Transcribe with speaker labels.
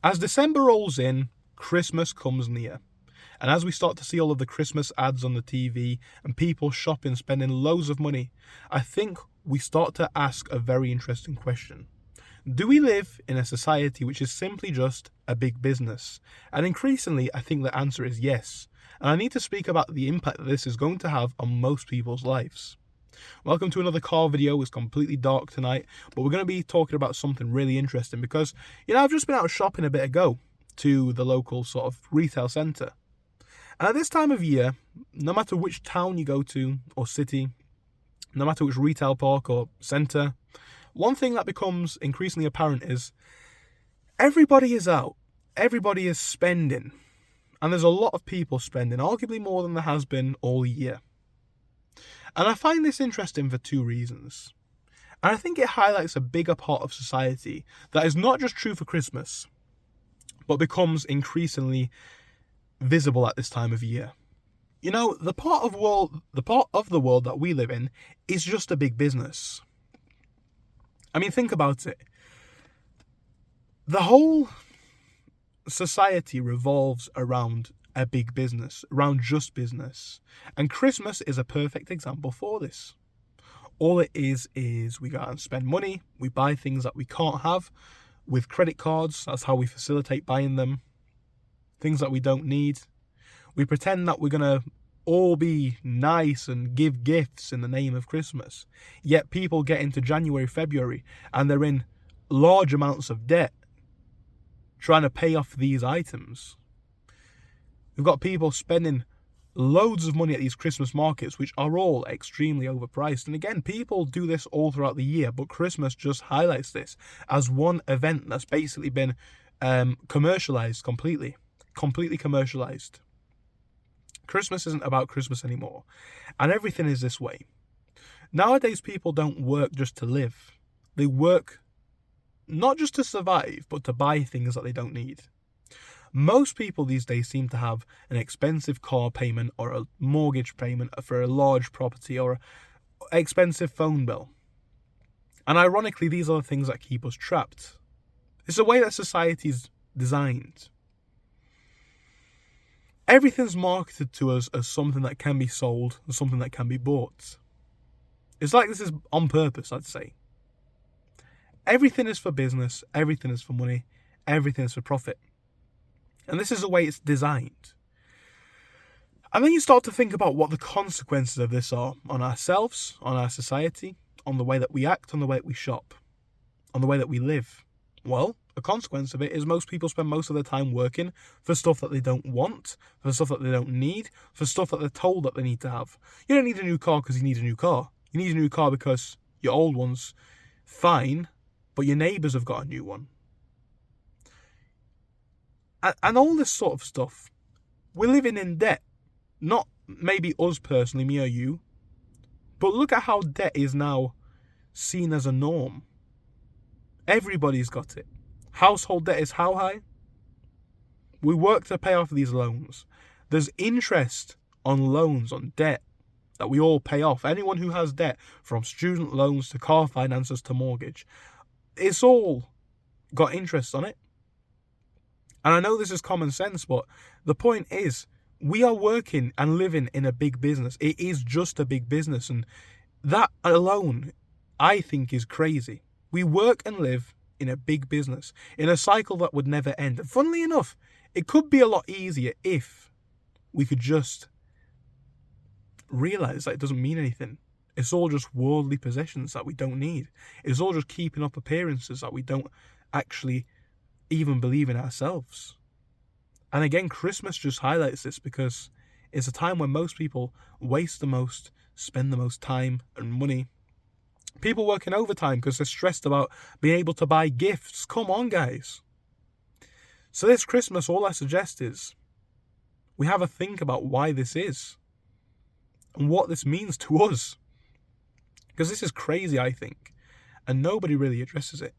Speaker 1: As December rolls in, Christmas comes near. And as we start to see all of the Christmas ads on the TV and people shopping, spending loads of money, I think we start to ask a very interesting question. Do we live in a society which is simply just a big business? And increasingly, I think the answer is yes. And I need to speak about the impact that this is going to have on most people's lives. Welcome to another car video. It's completely dark tonight, but we're going to be talking about something really interesting because, I've just been out shopping a bit ago to the local sort of retail centre. And at this time of year, no matter which town you go to or city, no matter which retail park or centre, one thing that becomes increasingly apparent is everybody is out. Everybody is spending. And there's a lot of people spending, arguably more than there has been all year. And I find this interesting for two reasons. And I think it highlights a bigger part of society that is not just true for Christmas, but becomes increasingly visible at this time of year. The part of the world that we live in is just a big business. I mean, think about it. The whole society revolves around a big business, around just business. And Christmas is a perfect example for this. All it is we go out and spend money, we buy things that we can't have with credit cards, that's how we facilitate buying them, things that we don't need. We pretend that we're going to all be nice and give gifts in the name of Christmas. Yet people get into January, February, and they're in large amounts of debt trying to pay off these items. We've got people spending loads of money at these Christmas markets, which are all extremely overpriced. And again, people do this all throughout the year, but Christmas just highlights this as one event that's basically been commercialized completely commercialized. Christmas isn't about Christmas anymore, and everything is this way. Nowadays, people don't work just to live. They work not just to survive, but to buy things that they don't need. Most people these days seem to have an expensive car payment or a mortgage payment for a large property or an expensive phone bill. And ironically, these are the things that keep us trapped. It's the way that society's designed. Everything's marketed to us as something that can be sold and something that can be bought. It's like this is on purpose, I'd say. Everything is for business, everything is for money, everything is for profit. And this is the way it's designed. And then you start to think about what the consequences of this are on ourselves, on our society, on the way that we act, on the way that we shop, on the way that we live. Well, the consequence of it is most people spend most of their time working for stuff that they don't want, for stuff that they don't need, for stuff that they're told that they need to have. You don't need a new car because you need a new car. You need a new car because your old one's fine, but your neighbours have got a new one. And all this sort of stuff, we're living in debt. Not maybe us personally, me or you, but look at how debt is now seen as a norm. Everybody's got it. Household debt is how high? We work to pay off these loans. There's interest on loans, on debt, that we all pay off. Anyone who has debt, from student loans to car finances to mortgage, it's all got interest on it. And I know this is common sense, but the point is, we are working and living in a big business. It is just a big business. And that alone, I think, is crazy. We work and live in a big business, in a cycle that would never end. And funnily enough, it could be a lot easier if we could just realize that it doesn't mean anything. It's all just worldly possessions that we don't need. It's all just keeping up appearances that we don't actually even believe in ourselves. And again, Christmas just highlights this because it's a time when most people waste the most, spend the most time and money. People working overtime because they're stressed about being able to buy gifts. Come on, guys. So this Christmas, all I suggest is we have a think about why this is and what this means to us. Because this is crazy, I think, and nobody really addresses it.